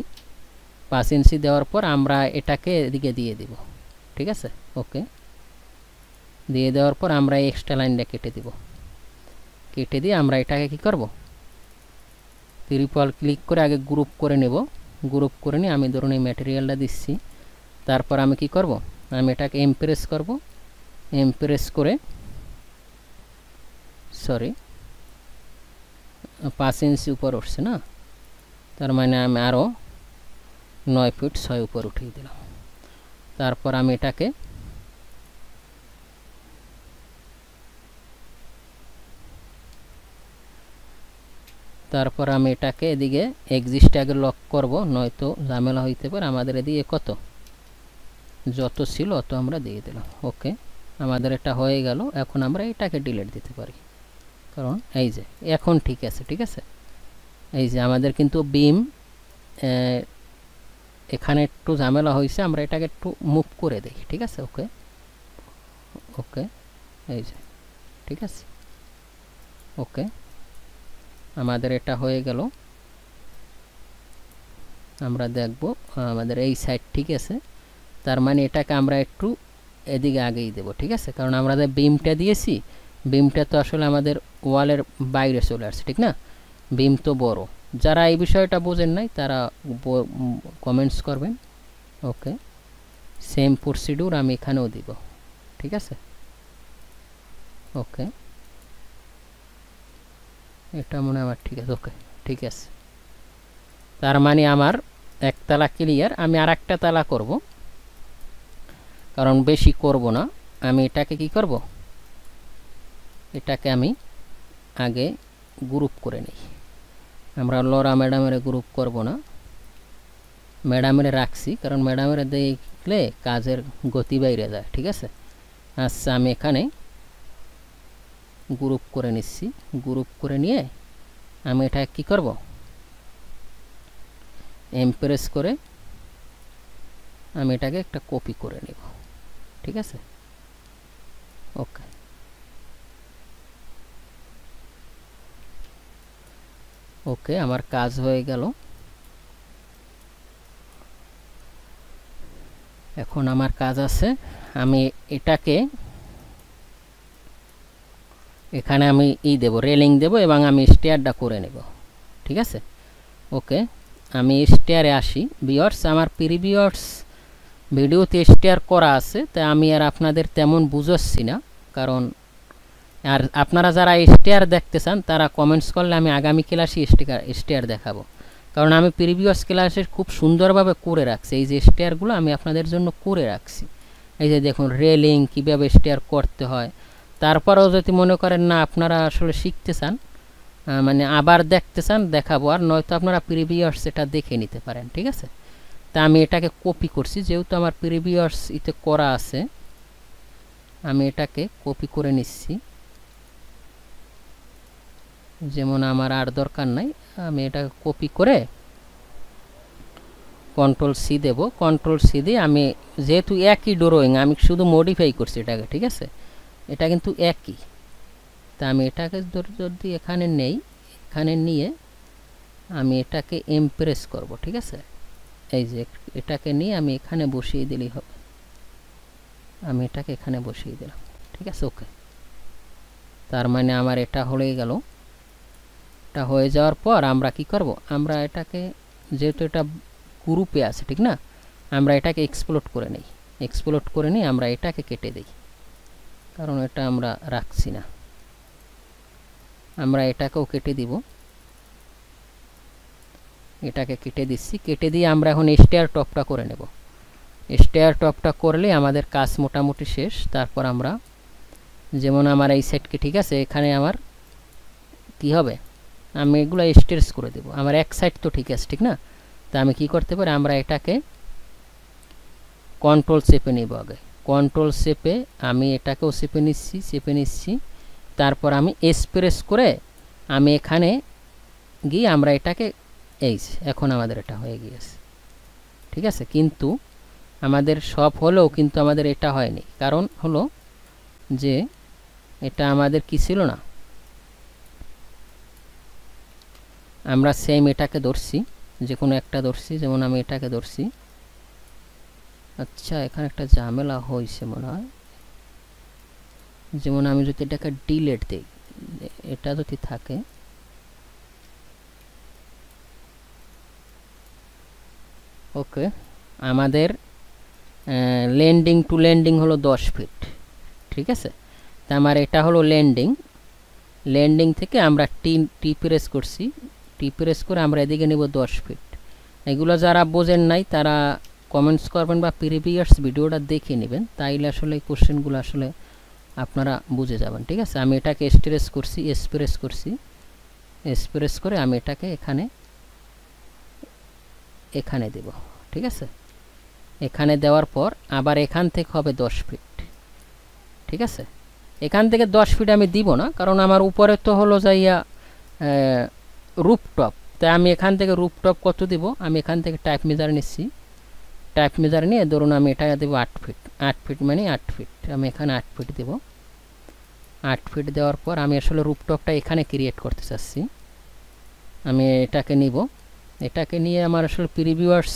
5 ইঞ্চি দেওয়ার পর আমরা এটাকে এদিকে দিয়ে দিব, ঠিক আছে? ওকে, দিয়ে দেওয়ার পর আমরা এই এক্সট্রা লাইনটা কেটে দিব। কেটে দিয়ে আমরা এটাকে কি করব, ট্রিপল ক্লিক করে আগে গ্রুপ করে নেব। গ্রুপ করে নিয়ে আমি ধরুন এই ম্যাটেরিয়ালটা দিচ্ছি। তারপর আমি কি করব, আমি এটাকে এমপ্রেস করব। এমপ্রেস করে সরি 5 ইঞ্চি উপর উঠছে না, তার মানে আমি আরও 9 ফিট 6 উপর উঠিয়ে দিলাম। তারপর আমি এটাকে এদিকে এক্সিস্ট আগে লক করব, নয়তো ঝামেলা হইতে পারে। আমাদের এদিকে কত যত ছিল অত আমরা দিয়ে দিলাম। ওকে, আমাদের এটা হয়ে গেল। এখন আমরা এটাকে ডিলিট দিতে পারি, কারণ এই যে এখন ঠিক আছে, ঠিক আছে? এই যে আমাদের কিন্তু বিম এখানে একটু ঝামেলা হয়েছে, আমরা এটাকে একটু মুভ করে দিই, ঠিক আছে? ওকে ওকে, এই যে ঠিক আছে। ওকে, আমাদের এটা হয়ে গেল। আমরা দেখব আমাদের এই সাইড ঠিক আছে, তার মানে এটাকে আমরা একটু এদিকে আগেই দেব, ঠিক আছে? কারণ আমরা যে বিমটা দিয়েছি, বিমটা তো আসলে আমাদের ওয়ালের বাইরে চলে আসছে, ঠিক না? বিম তো বড়। যারা এই বিষয়টা বোঝেন নাই তারা কমেন্টস করবেন। ওকে, সেম প্রসিডিউর আমি এখানেও দিব, ঠিক আছে? ওকে, এটা মনে আমার ঠিক আছে। ওকে, ঠিক আছে। তার মানে আমার একতলা ক্লিয়ার। আমি আর একটা তালা করব, কারণ বেশি করব না। আমি এটাকে কি করব, এটাকে আমি আগে গ্রুপ করে নিই। আমরা লরা ম্যাডামের গ্রুপ করব না, ম্যাডামের রাখছি, কারণ ম্যাডামের দেখলে কাজের গতি বাইরে যায়, ঠিক আছে? আচ্ছা, আমি এখানে গ্রুপ করে নিচ্ছি। গ্রুপ করে নিয়ে আমি এটা কি করব, এমপ্রেস করে আমি এটাকে একটা কপি করে নেব, ঠিক আছে? ওকে, ওকে, আমার কাজ হয়ে গেল। এখন আমার কাজ আছে, আমি এটাকে এখানে আমি দেব, রেলিং দেব, এবং আমি স্টেয়ারটা করে নেব, ঠিক আছে? ওকে, আমি স্টেয়ারে আসি। ভিউয়ার্স, আমার প্রিভিয়াস ভিডিওতে স্টেয়ার করা আছে, তাই আমি আর আপনাদের তেমন বুঝাচ্ছি না। কারণ আর আপনারা যারা স্টেয়ার দেখতে চান তারা কমেন্টস করলে আমি আগামী ক্লাসে স্টেয়ার দেখাবো। কারণ আমি প্রিভিয়াস ক্লাসে খুব সুন্দরভাবে করে রাখছি, এই যে স্টেয়ারগুলো আমি আপনাদের জন্য করে রাখছি। এই যে দেখুন রেলিং কীভাবে স্টেয়ার করতে হয়। তারপরেও যদি মনে করেন না আপনারা আসলে শিখতে চান, মানে আবার দেখতে চান, দেখাবো। আর নয়তো আপনারা প্রিভিয়াস এটা দেখে নিতে পারেন, ঠিক আছে। তা আমি এটাকে কপি করছি, যেহেতু আমার প্রিভিয়াস ইতে করা আছে আমি এটাকে কপি করে নিচ্ছি। যেমন আমার আর দরকার নাই, আমি এটাকে কপি করে কন্ট্রোল সি দেব। কন্ট্রোল সি দিয়ে আমি যেহেতু একই ড্রয়িং, আমি শুধু মডিফাই করছি এটাকে, ঠিক আছে। এটা কিন্তু একই। তা আমি এটাকে যদি এখানে নেই, এখানে নিয়ে আমি এটাকে এমপ্রেস করব, ঠিক আছে। এই যে এটাকে নিয়ে আমি এখানে বসিয়ে দিলেই হবে। আমি এটাকে এখানে বসিয়ে দিলাম, ঠিক আছে। ওকে, তার মানে আমার এটা হয়ে গেল। এটা হয়ে যাওয়ার পর আমরা কি করব, আমরা এটাকে যেহেতু এটা গ্রুপে আছে, ঠিক না, আমরা এটাকে এক্সপ্লোড করে নিই। এক্সপ্লোড করে নিই, আমরা এটাকে কেটে দিই, কারণ এটা আমরা রাখছি না। আমরা এটাকেও কেটে দিব, এটাকে কেটে দিচ্ছি। কেটে দিয়ে আমরা এখন স্টেয়ার টপটা করে নেব। স্টেয়ার টপটা করলে আমাদের কাজ মোটামুটি শেষ। তারপর আমরা যেমন আমার এই সেটকে, ঠিক আছে, এখানে আমার কি হবে, আমি এগুলো স্টেয়ার্স করে দেব। আমার এক সাইড তো ঠিক আছে, ঠিক না। তা আমি কি করতে পারি, আমরা এটাকে কন্ট্রোল চেপে নিব। আগে কন্ট্রোল চেপে আমি এটাকেও চেপে নিচ্ছি। তারপর আমি এক্সপ্রেস করে আমি এখানে গিয়ে আমরা এটাকে এই এখন আমাদের এটা হয়ে গিয়েছে, ঠিক আছে। কিন্তু আমাদের সব হলেও কিন্তু আমাদের এটা হয়নি, কারণ হলো যে এটা আমাদের কি ছিল না, আমরা সেম এটাকে ধরছি, যে কোনো একটা ধরছি। যেমন আমি এটাকে ধরছি। আচ্ছা, এখানে একটা ঝামেলা হয়েছে মনে হয়। যেমন আমি যদি এটাকে ডিলেট দিই, এটা যদি থাকে, ওকে, আমাদের ল্যান্ডিং টু ল্যান্ডিং হলো 10 ফিট, ঠিক আছে। তা আমার এটা হলো ল্যান্ডিং থেকে আমরা টি প্রেস করছি, টি প্রেস করে আমরা এদিকে নেব 10 ফিট। এগুলো যারা বোঝেন নাই তারা কমেন্টস করবেন বা প্রিভিয়াস ভিডিওটা দেখে নেবেন, তাইলে আসলে এই কোশ্চেনগুলো আসলে আপনারা বুঝে যাবেন, ঠিক আছে। আমি এটাকে এক্সপ্রেস করে আমি এটাকে এখানে দেব, ঠিক আছে। এখানে দেওয়ার পর আবার এখান থেকে হবে 10 ফিট, ঠিক আছে। এখান থেকে 10 ফিট আমি দিব না, কারণ আমার উপরে তো হলো যাইয়া রুফটপ। তাই আমি এখান থেকে রুফটপ কত দিব, আমি এখান থেকে টাইপ মেজার নিচ্ছি। টাইপ মেজার নিয়ে ধরুন আমি এটা দেবো 8 ফিট। 8 ফিট মানে 8 ফিট, আমি এখানে 8 ফিট দেব। 8 ফিট দেওয়ার পর আমি আসলে রুফটপটা এখানে ক্রিয়েট করতে চাচ্ছি। আমি এটাকে নিব, এটাকে নিয়ে আমার আসলে প্রিভিউয়ার্স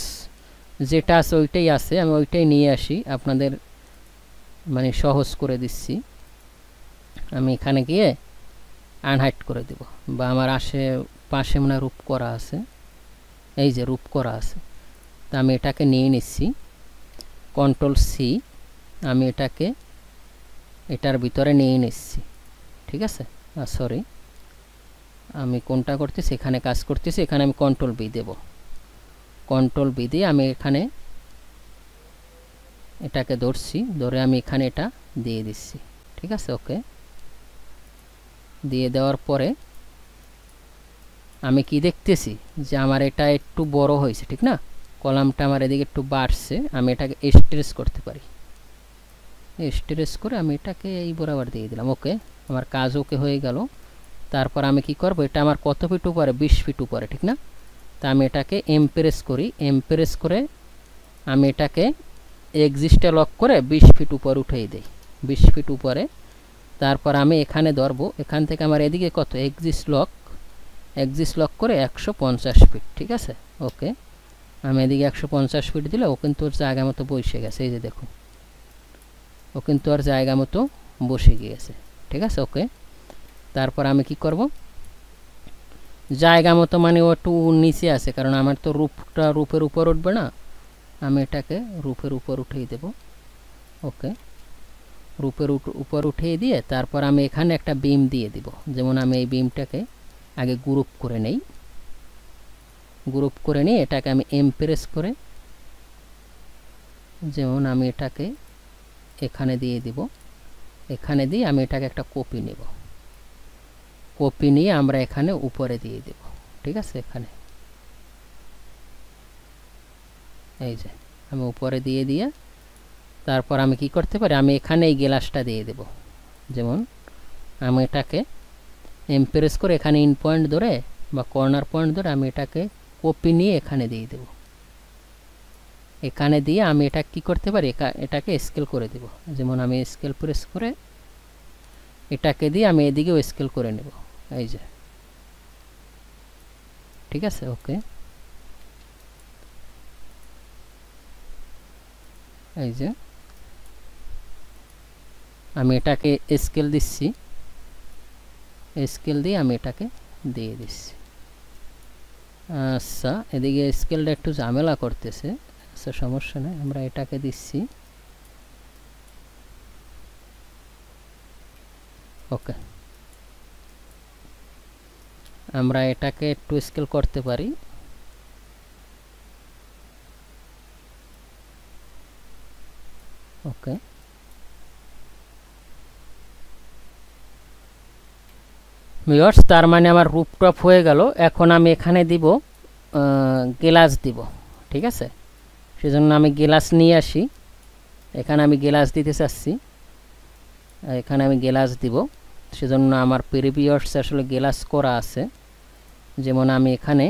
যেটা আছে ওইটাই আছে, আমি ওইটাই নিয়ে আসি, আপনাদের মানে সহজ করে দিচ্ছি। আমি এখানে গিয়ে আনহাইড করে দেব, বা আমার পাশে মনে রূপ করা আছে, এই যে রূপ করা আছে। তা আমি এটাকে নিয়ে নিচ্ছি, কন্ট্রোল সি, আমি এটাকে এটার ভিতরে নিয়ে নিচ্ছি, ঠিক আছে। সরি, আমি কোনটা করতেছি, এখানে কাজ করতেছি, এখানে আমি কন্ট্রোল বি দেব। কন্ট্রোল বি দিয়ে আমি এখানে এটাকে ধরছি, ধরে আমি এখানে এটা দিয়ে দিচ্ছি, ঠিক আছে। ওকে, দিয়ে দেওয়ার পরে আমি কি দেখতেছি যে আমার এটা একটু বড় হয়েছে, ঠিক না, কলামটা আমার এদিকে একটু বাড়ছে। আমি এটাকে স্ট্রেস করতে পারি, স্ট্রেস করে আমি এটাকে এই বরাবর দিয়ে দিলাম। ওকে, আমার কাজ ওকে হয়ে গেল। তারপর আমি কি করব, এটা আমার কত ফিট উপরে, 20 ফিট উপরে, ঠিক না। তা আমি এটাকে এমপ্রেস করি, এমপ্রেস করে আমি এটাকে এক্সিস্টে লক করে 20 ফিট উপরে উঠিয়ে দিই, 20 ফিট উপরে। তারপর আমি এখানে ধরবো, এখান থেকে আমার এদিকে কত, এক্সিস্ট লক করে 150 ফিট, ঠিক আছে। ওকে, আমি এদিকে 150 ফিট দিলে ও কিন্তু ওর জায়গা মতো বসে গেছে, এই যে দেখুন, ও কিন্তু ওর জায়গা মতো বসে গিয়েছে, ঠিক আছে। ওকে, তারপর আমি কি করব, জায়গা মতো মানে ও একটু নিচে আছে, কারণ আমার তো রূপের উপর উঠবে না, আমি এটাকে রূপের উপর উঠিয়ে দেব। ওকে, রূপের উপর উঠিয়ে দিয়ে তারপর আমি এখানে একটা বিম দিয়ে দিব। যেমন আমি এই বিমটাকে আগে গ্রুপ করে নেই, গ্রুপ করে নিয়ে এটাকে আমি এমপ্রেস করে, যেমন আমি এটাকে এখানে দিয়ে দিব, এখানে দিয়ে আমি এটাকে একটা কপি নেব, কপি নিয়ে আমরা এখানে উপরে দিয়ে দেব। ঠিক আছে, এখানে এই যে আমি উপরে দিয়ে দিয়ে তারপর আমি কি করতে পারি, আমি এখানে এই গ্লাসটা দিয়ে দেব। যেমন আমি এটাকে এমপ্রেস করে এখানে ইন পয়েন্ট ধরে বা কর্নার পয়েন্ট ধরে আমি এটাকে কপি নিয়ে এখানে দিয়ে দেব। এখানে দিয়ে আমি এটা কি করতে পারি, এটাকে স্কেল করে দেব। যেমন আমি স্কেল প্রেস করে এটাকে দিয়ে আমি এদিকেও স্কেল করে নেব। এই যে ঠিক আছে। ওকে, এই যে আমি এটাকে স্কেল দিচ্ছি, স্কেল দিয়ে আমি এটাকে দিয়ে দিচ্ছি। আচ্ছা, এদিকে স্কেলটা একটু ঝামেলা করতেছে। আচ্ছা, সমস্যা নেই, আমরা এটাকে দিচ্ছি। ওকে, আমরা এটাকে একটু স্কেল করতে পারি। ওকে, ভিউয়ার্স, তার মানে আমার রুপটপ হয়ে গেল। এখন আমি এখানে দিব গ্লাস দিব। ঠিক আছে, সেজন্য আমি গ্লাস নিয়ে আসি। এখানে আমি গ্লাস দিতে চাচ্ছি, এখানে আমি গ্লাস দিব। সেজন্য আমার প্রিভিয়াস আসলে গ্লাস করা আছে। যেমন আমি এখানে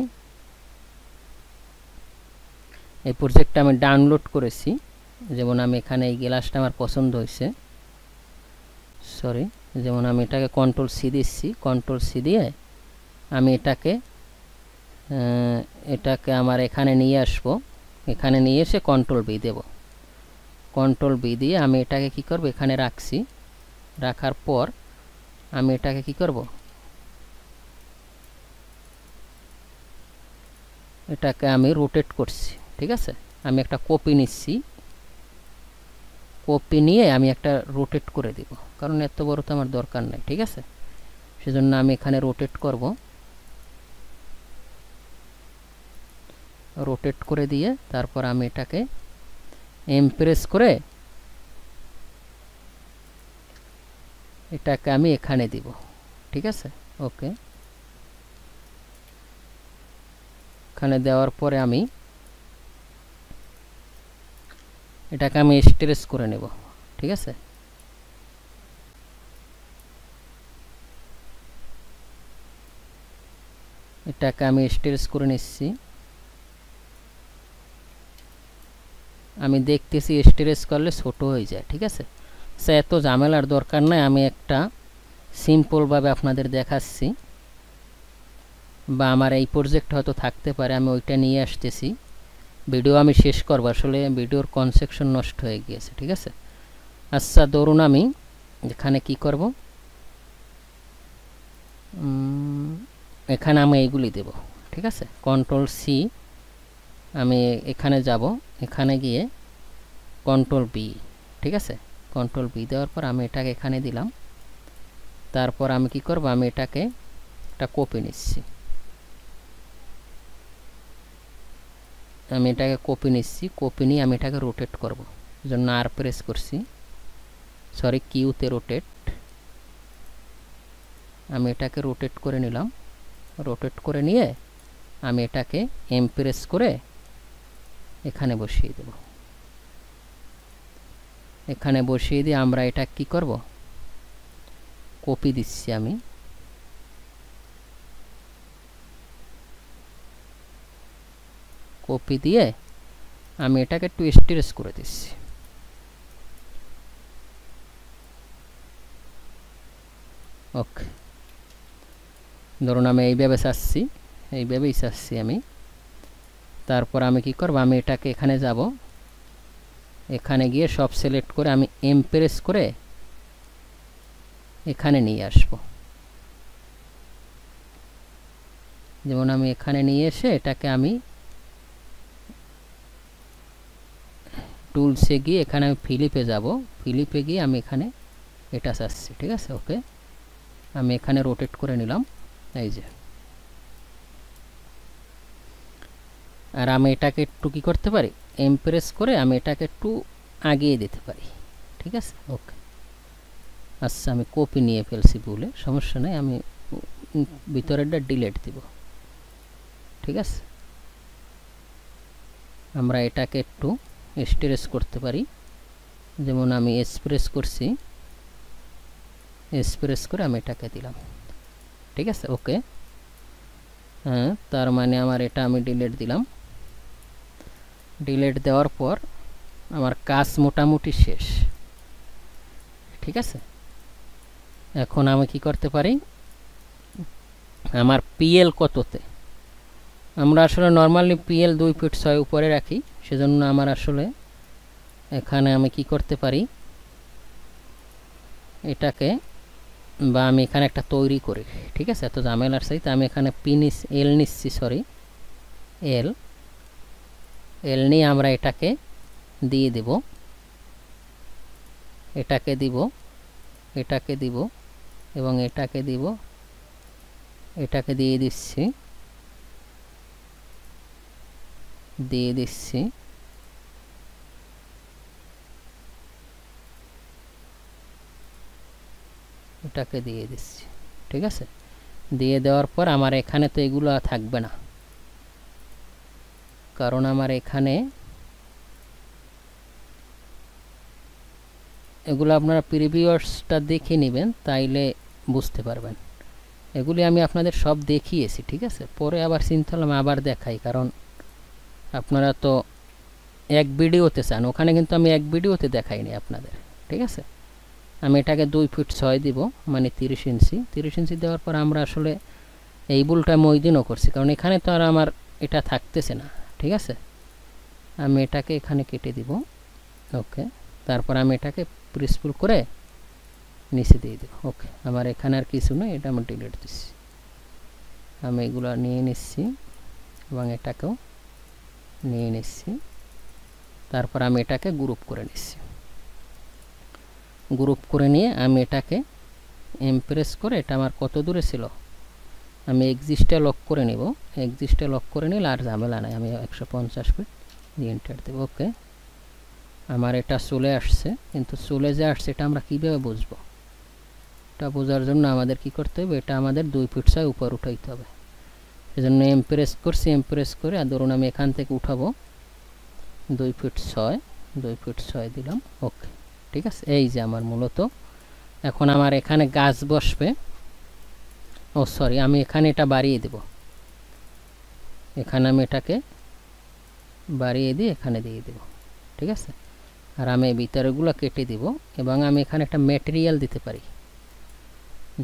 এই প্রজেক্টটা আমি ডাউনলোড করেছি। যেমন আমি এখানে এই গ্লাসটা আমার পছন্দ হয়েছে, সরি। যেমন আমি এটাকে কন্ট্রোল সি দিচ্ছি, কন্ট্রোল সি দিয়ে আমি এটাকে আমার এখানে নিয়ে আসব। এখানে নিয়ে এসে কন্ট্রোল বি দেব। কন্ট্রোল বি দিয়ে আমি এটাকে কি করব, এখানে রাখছি। রাখার পর আমি এটাকে কি করব, এটাকে আমি রোটেট করছি। ঠিক আছে, আমি একটা কপি নিচ্ছি, কপি নিয়ে আমি একটা রোটেট করে দিব, কারণ এত বড় তো আমার দরকার নাই। ঠিক আছে, সেজন্য আমি এখানে রোটেট করব। রোটেট করে দিয়ে তারপর আমি এটাকে এমপ্রেস করে এটাকে আমি এখানে দিব। ঠিক আছে, ওকে, এখানে দেওয়ার পরে আমি এটাকে আমি স্ট্রেচ করে নেব। ঠিক আছে, এটাকে আমি স্ট্রেচ করে নিচ্ছি। আমি দেখতেছি স্ট্রেচ করলে ছোট হয়ে যায়। ঠিক আছে, সে এত ঝামেলার দরকার নাই, আমি একটা সিম্পলভাবে আপনাদের দেখাচ্ছি। বা আমার এই প্রজেক্ট হয়তো থাকতে পারে, আমি ওইটা নিয়ে আসতেছি। ভিডিও আমি শেষ করব, আসলে ভিডিওর কনসেপশন নষ্ট হয়ে গিয়েছে। ঠিক আছে, আচ্ছা ধরুন আমি এখানে কি করব, এখানে আমি এইগুলি দেব। ঠিক আছে, কন্ট্রোল সি, আমি এখানে যাব, এখানে গিয়ে কন্ট্রোল বি। ঠিক আছে, কন্ট্রোল বি দেওয়ার পর আমি এটাকে এখানে দিলাম। তারপর আমি কি করব, আমি এটাকে একটা কপি নিচ্ছি। আমি এটাকে কপি নিচ্ছি, কপি নিয়ে আমি এটাকে রোটেট করব। জন্য আর প্রেস করছি, সরি কিউতে রোটেট। আমি এটাকে রোটেট করে নিলাম। রোটেট করে নিয়ে আমি এটাকে এমপ্রেস করে এখানে বসিয়ে দেব। এখানে বসিয়ে দিয়ে আমরা এটা কি করব, কপি দিচ্ছি। আমি কপি দিয়ে আমি এটাকে একটু স্ট্রেচ করে দিচ্ছি। ওকে, ধরুন আমি এইভাবে চাচ্ছি, এইভাবেই চাচ্ছি আমি। তারপর আমি কি করব, আমি এটাকে এখানে যাব, এখানে গিয়ে সব সিলেক্ট করে আমি এমপ্রেস করে এখানে নিয়ে আসব। যেমন আমি এখানে নিয়ে এসে এটাকে আমি টুলসে গিয়ে এখানে আমি ফিলিপে যাব, ফিলিপে গিয়ে আমি এখানে এটা চাচ্ছি, ঠিক আছে। ওকে, আমি এখানে রোটেট করে নিলাম, এই যে। আর আমি এটাকে একটু কী করতে পারি, এমপ্রেস করে আমি এটাকে একটু আগিয়ে দিতে পারি, ঠিক আছে। ওকে, আচ্ছা আমি কপি নিয়ে ফেলছি ভুলে, সমস্যা নেই, আমি ভিতরেরটা ডিলিট দিব, ঠিক আছে। আমরা এটাকে একটু স্ট্রেচ করতে পারি, যেমন আমি এক্সপ্রেস করছি, এক্সপ্রেস করে আমি এটাকে দিলাম, ঠিক আছে। ওকে, হ্যাঁ, তার মানে আমার এটা আমি ডিলিট দিলাম। ডিলিট দেওয়ার পর আমার কাজ মোটামুটি শেষ, ঠিক আছে। এখন আমি কি করতে পারি, আমার পিএল কততে, আমরা আসলে নর্মালি পিএল 2 ফিট 6 উপরে রাখি, সেজন্য আমার আসলে এখানে আমি কি করতে পারি, এটাকে বা আমি এখানে একটা তৈরি করি, ঠিক আছে। এত ঝামেলার চাইতে আমি এখানে এল নিচ্ছি, সরি এল নিয়ে আমরা এটাকে দিয়ে দেব, এটাকে দিব, এটাকে দিব এবং এটাকে দিব, এটাকে দিয়ে দিচ্ছি, এটাকে দিয়ে দিচ্ছি, ঠিক আছে। দিয়ে দেওয়ার পর আমার এখানে তো এগুলো থাকবে না, কারণ আমার এখানে এগুলো আপনারা প্রিভিয়াসটা দেখে নেবেন, তাইলে বুঝতে পারবেন। এগুলি আমি আপনাদের সব দেখিয়েছি, ঠিক আছে। পরে আবার চিন্তা করলাম আবার দেখাই, কারণ আপনারা তো এক ভিডিওতে চান, ওখানে কিন্তু আমি এক ভিডিওতে দেখাইনি আপনাদের, ঠিক আছে। আমি এটাকে 2 ফিট 6 দিব, মানে 30 ইঞ্চি। 30 ইঞ্চি দেওয়ার পর আমরা আসলে এই ভুলটা আমি ওই দিনও করছি, কারণ এখানে তো আর আমার এটা থাকতেছে না, ঠিক আছে। আমি এটাকে এখানে কেটে দিব, ওকে। তারপর আমি এটাকে প্রেসফুল করে নিচে দিয়ে দেব, ওকে। আমার এখানে আর কিছু নয়, এটা আমি ডিলিট দিচ্ছি। আমি এগুলো নিয়ে নিচ্ছি এবং এটাকেও নিয়ে নিচ্ছি। তারপর আমি এটাকে গ্রুপ করে নিচ্ছি, গ্রুপ করে নিয়ে আমি এটাকে এমপ্রেস করে, এটা আমার কত দূরে ছিল, আমি এক্সিস্টে লক করে নেব। এক্সিস্টে লক করে নিলে আর ঝামেলা নাই, আমি 150 ফিট দিয়ে এন্টার দেব, ওকে। আমার এটা চলে আসছে, কিন্তু চলে যে আসছে এটা আমরা কীভাবে বুঝবো, এটা বোঝার জন্য আমাদের কি করতে হবে, এটা আমাদের 2 ফিট 6 উপর উঠাইতে হবে। সেজন্য এমপ্রেস করছি, এমপ্রেস করে আর ধরুন আমি এখান থেকে উঠাবো 2 ফিট 6, 2 ফিট 6 দিলাম, ওকে, ঠিক আছে। এই যে আমার মূলত এখন আমার এখানে গাছ বসবে, ও সরি, আমি এখানে এটা বাড়িয়ে দেব, এখানে আমি এটাকে বাড়িয়ে দিয়ে এখানে দিয়ে দেব, ঠিক আছে। আর আমি ভিতরেগুলো কেটে দিব এবং আমি এখানে একটা ম্যাটেরিয়াল দিতে পারি,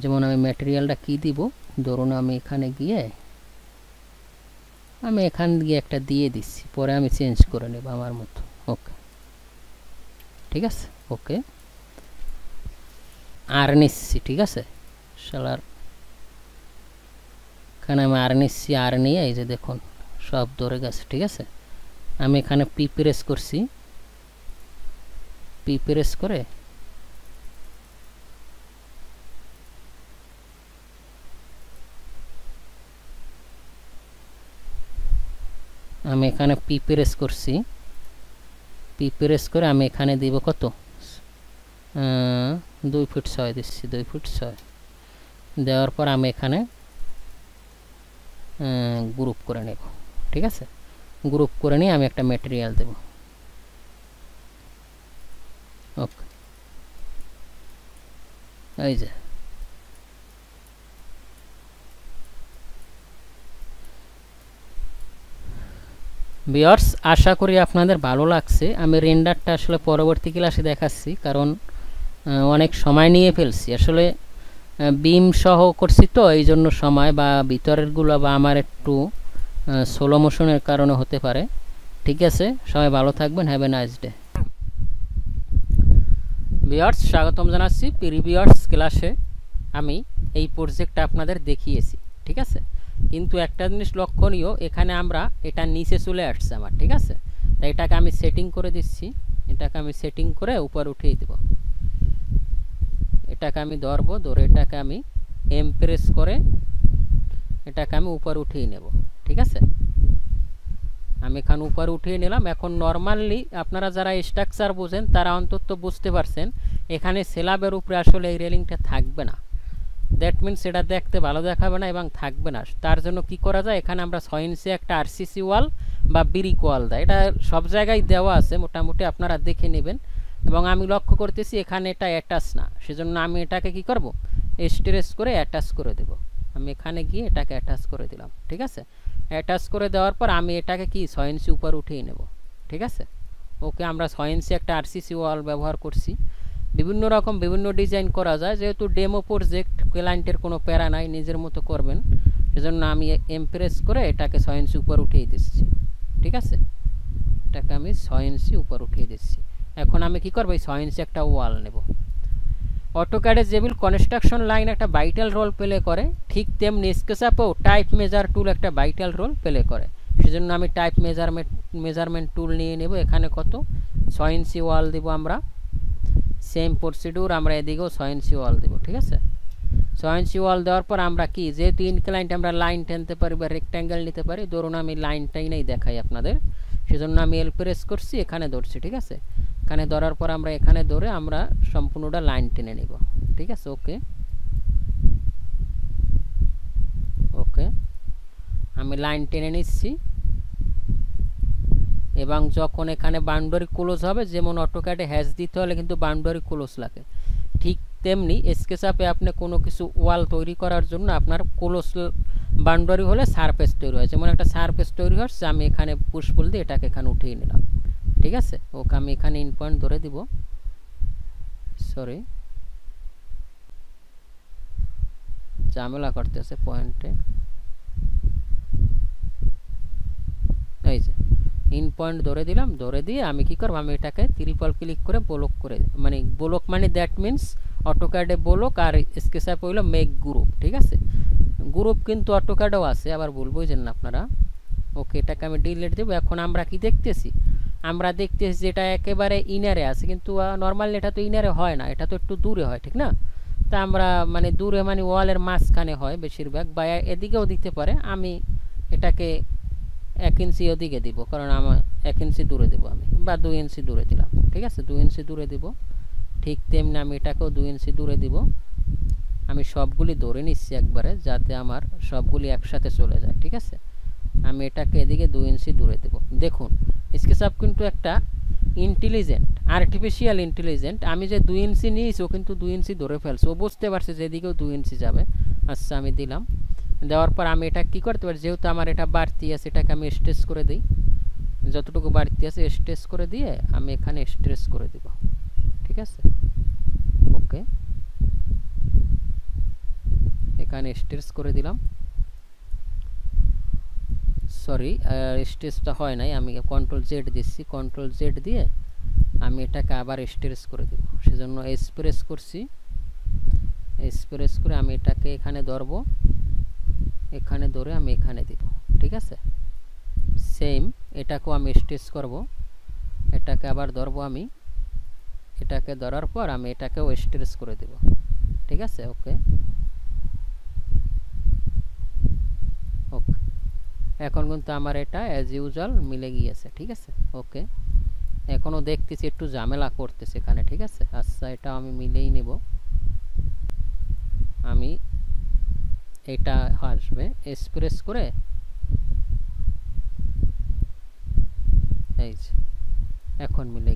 যেমন আমি ম্যাটেরিয়ালটা কি দিব, ধরুন আমি এখানে গিয়ে একটা দিয়ে দিচ্ছি, পরে আমি চেঞ্জ করে নেব আমার মতো, ওকে, ঠিক আছে। ওকে, আর নিচ্ছি, ঠিক আছে। শালার এখানে আমি আর নিচ্ছি, আর নিয়ে এই যে দেখুন সব ধরে গেছে, ঠিক আছে। আমি এখানে পি প্রেস করছি, পি প্রেস করে আমি এখানে পি প্রেস করছি, পি প্রেস করে আমি এখানে দিব কত, 2 ফিট 6 দিচ্ছি, 2 ফিট 6 দেওয়ার পর আমি এখানে গ্রুপ করে নেব, ঠিক আছে। গ্রুপ করে নিয়ে আমি একটা ম্যাটেরিয়াল দেব, ওকে। এই যে ভিউয়ার্স, আশা করি আপনাদের ভালো লাগছে। আমি রেন্ডারটা আসলে পরবর্তী ক্লাসে দেখাচ্ছি, কারণ অনেক সময় নিয়ে ফেলছি আসলে, বিম সহ করছি তো, এই জন্য সময় বা ভিতরেরগুলো বা আমার একটু স্লো মোশনের কারণে হতে পারে, ঠিক আছে। সবাই ভালো থাকবেন, have a nice day. Viewers, স্বাগতম জানাচ্ছি প্রিভিয়াস ক্লাসে। আমি এই প্রজেক্টটা আপনাদের দেখিয়েছি, ঠিক আছে। কিন্তু একটা জিনিস লক্ষণীয়, এখানে আমরা এটা নিচে চলে আসছে আমার, ঠিক আছে। তাই এটাকে আমি সেটিং করে দিচ্ছি, এটাকে আমি সেটিং করে উপর উঠিয়ে দেব। এটাকে আমি ধরবো, ধরে এটাকে আমি এম প্রেস করে এটাকে আমি উপর উঠিয়ে নেব। ঠিক আছে, আমি এখানে উপর উঠিয়ে নিলাম। এখন নর্মালি আপনারা যারা স্ট্রাকচার বোঝেন তারা অন্তত বুঝতে পারছেন এখানে স্ল্যাবের উপরে আসলে এই রেলিংটা থাকবে না। দ্যাট মিনস এটা দেখতে ভালো দেখাবে না এবং থাকবে না। তার জন্য কি করা যায়, এখানে আমরা 6 ইঞ্চি একটা আরসিসি ওয়াল বা ব্রিক ওয়াল দেয়, এটা সব জায়গায় দেওয়া আছে, মোটামুটি আপনারা দেখে নেবেন। এবং আমি লক্ষ্য করতেছি এখানে এটা অ্যাটাচ না, সেজন্য আমি এটাকে কি করব, স্ট্রেস করে অ্যাটাচ করে দেব। আমি এখানে গিয়ে এটাকে অ্যাটাচ করে দিলাম। ঠিক আছে, অ্যাটাচ করে দেওয়ার পর আমি এটাকে কি 6 ইঞ্চি উপর উঠিয়ে নেব। ঠিক আছে, ওকে, আমরা 6 ইঞ্চি একটা আরসিসি ওয়াল ব্যবহার করছি। বিভিন্ন রকম বিভিন্ন ডিজাইন করা যায়, যেহেতু ডেমো প্রজেক্ট, ক্লায়েন্টের কোনো প্যারা নাই, নিজের মতো করবেন, সেজন্য আমি এমপ্রেস করে এটাকে 6 ইঞ্চি উপর উঠিয়ে দিচ্ছি। ঠিক আছে, এটাকে আমি 6 ইঞ্চি উপর উঠিয়ে দিচ্ছি। এখন আমি কি করব, এই 6 ইঞ্চি একটা ওয়াল নেব। অটোক্যাডে যেমন কনস্ট্রাকশন লাইন একটা ভাইটাল রোল প্লে করে, ঠিক তেমনি স্কেচআপেও টাইপ মেজার টুল একটা ভাইটাল রোল প্লে করে। সেজন্য আমি টাইপ মেজারমেন্ট টুল নিয়ে নেব। এখানে কত, 6 ইঞ্চি ওয়াল দেব আমরা। সেম প্রসিডিউর আমরা এদিকেও 6 ইঞ্চি ওয়াল দেব। ঠিক আছে, 6 ইঞ্চি ওয়াল দেওয়ার পর আমরা কি, যেহেতু ইনক্লাইন্ট আমরা লাইন টেনতে পারি বা রেক্ট্যাঙ্গেল নিতে পারি, ধরুন আমি লাইনটাই নেই দেখাই আপনাদের, সেজন্য আমি এল প্রেস করছি, এখানে ধরছি। ঠিক আছে, এখানে ধরার পর আমরা এখানে ধরে আমরা সম্পূর্ণটা লাইন টেনে নিব। ঠিক আছে, ওকে ওকে, আমি লাইন টেনে নিচ্ছি। এবং যখন এখানে বাউন্ডারি ক্লোজ হবে, যেমন অটোক্যাডে হ্যাশ দিতে হলে কিন্তু বাউন্ডারি ক্লোজ লাগে, ঠিক তেমনি স্কেচআপে আপনি কোনো কিছু ওয়াল তৈরি করার জন্য আপনার ক্লোজ বাউন্ডারি হলে সারফেস তৈরি হয়। যেমন একটা সারফেস তৈরি হচ্ছে, আমি এখানে পুশপুল দিয়ে এটাকে এখানে উঠিয়ে নিলাম। ঠিক আছে, ওকে, আমি এখানে ইন পয়েন্ট ধরে দিব। সরি, ঝামেলা করতেছে পয়েন্টে। এই যে ইন পয়েন্ট ধরে দিলাম, ধরে দিয়ে আমি কি করব, আমি এটাকে ট্রিপল ক্লিক করে ব্লক করে, মানে ব্লক মানে দ্যাট মিনস অটোক্যাডে ব্লক, আর স্কেচআপ হইল মেক গ্রুপ। ঠিক আছে, গ্রুপ কিন্তু অটোক্যাডেও আছে, আবার ভুল বুঝেন না আপনারা। ওকে, এটাকে আমি ডিলিট দেব। এখন আমরা কি দেখতেছি, আমরা দেখতেছি যেটা একেবারে ইনারে আছে, কিন্তু নর্মালি এটা তো ইনারে হয় না, এটা তো একটু দূরে হয়। ঠিক না, তা আমরা মানে দূরে মানে ওয়ালের মাঝখানে হয় বেশিরভাগ, বা এদিকেও দিতে পারে। আমি এটাকে 1 ইঞ্চি ওদিকে দিব, কারণ আমার 1 ইঞ্চি দূরে দেবো আমি, বা 2 ইঞ্চি দূরে দিলাম। ঠিক আছে, 2 ইঞ্চি দূরে দিব। ঠিক তেমনি আমি এটাকেও 2 ইঞ্চি দূরে দিব। আমি সবগুলি ধরে নিচ্ছি একবারে, যাতে আমার সবগুলি একসাথে চলে যায়। ঠিক আছে, আমি এটাকে এদিকে 2 ইঞ্চি দূরে দেব। দেখুন, স্কেচআপ কিন্তু একটা ইন্টেলিজেন্ট, আর্টিফিশিয়াল ইন্টেলিজেন্ট। আমি যে 2 ইঞ্চি নিয়েছি, ও কিন্তু 2 ইঞ্চি ধরে ফেলছে, ও বুঝতে পারছে যে এদিকেও 2 ইঞ্চি যাবে। আচ্ছা, আমি দিলাম। দেওয়ার পর আমি এটা কি করতে পারি, যেহেতু আমার এটা বাড়তি আছে, এটাকে আমি স্ট্রেস করে দিই। যতটুকু বাড়তি আছে স্ট্রেস করে দিয়ে আমি এখানে স্ট্রেস করে দিব। ঠিক আছে, ওকে, এখানে স্ট্রেস করে দিলাম। সরি, স্ট্রেসটা হয় নাই, আমি কন্ট্রোল জেড দিচ্ছি। কন্ট্রোল জেড দিয়ে আমি এটাকে আবার স্ট্রেস করে দেব, সেজন্য এক্সপ্রেস করছি। এক্সপ্রেস করে আমি এটাকে এখানে ধরবো, এখানে ধরে আমি এখানে দিব। ঠিক আছে, সেম এটাকেও আমি স্ট্রেস করব, এটাকে আবার ধরবো আমি, এটাকে ধরার পর আমি এটাকেও স্ট্রেস করে দেব। ঠিক আছে, ওকে ওকে, এখন কিন্তু আমার এটা অ্যাজ ইউজুয়াল মিলে গিয়েছে। ঠিক আছে, ওকে, এখনও দেখতেছি একটু ঝামেলা করতেছে এখানে। ঠিক আছে, আচ্ছা, এটা আমি মিলেই নেব। আমি এটা আসবে এক্সপ্রেস করে, এই যে এখন মিলে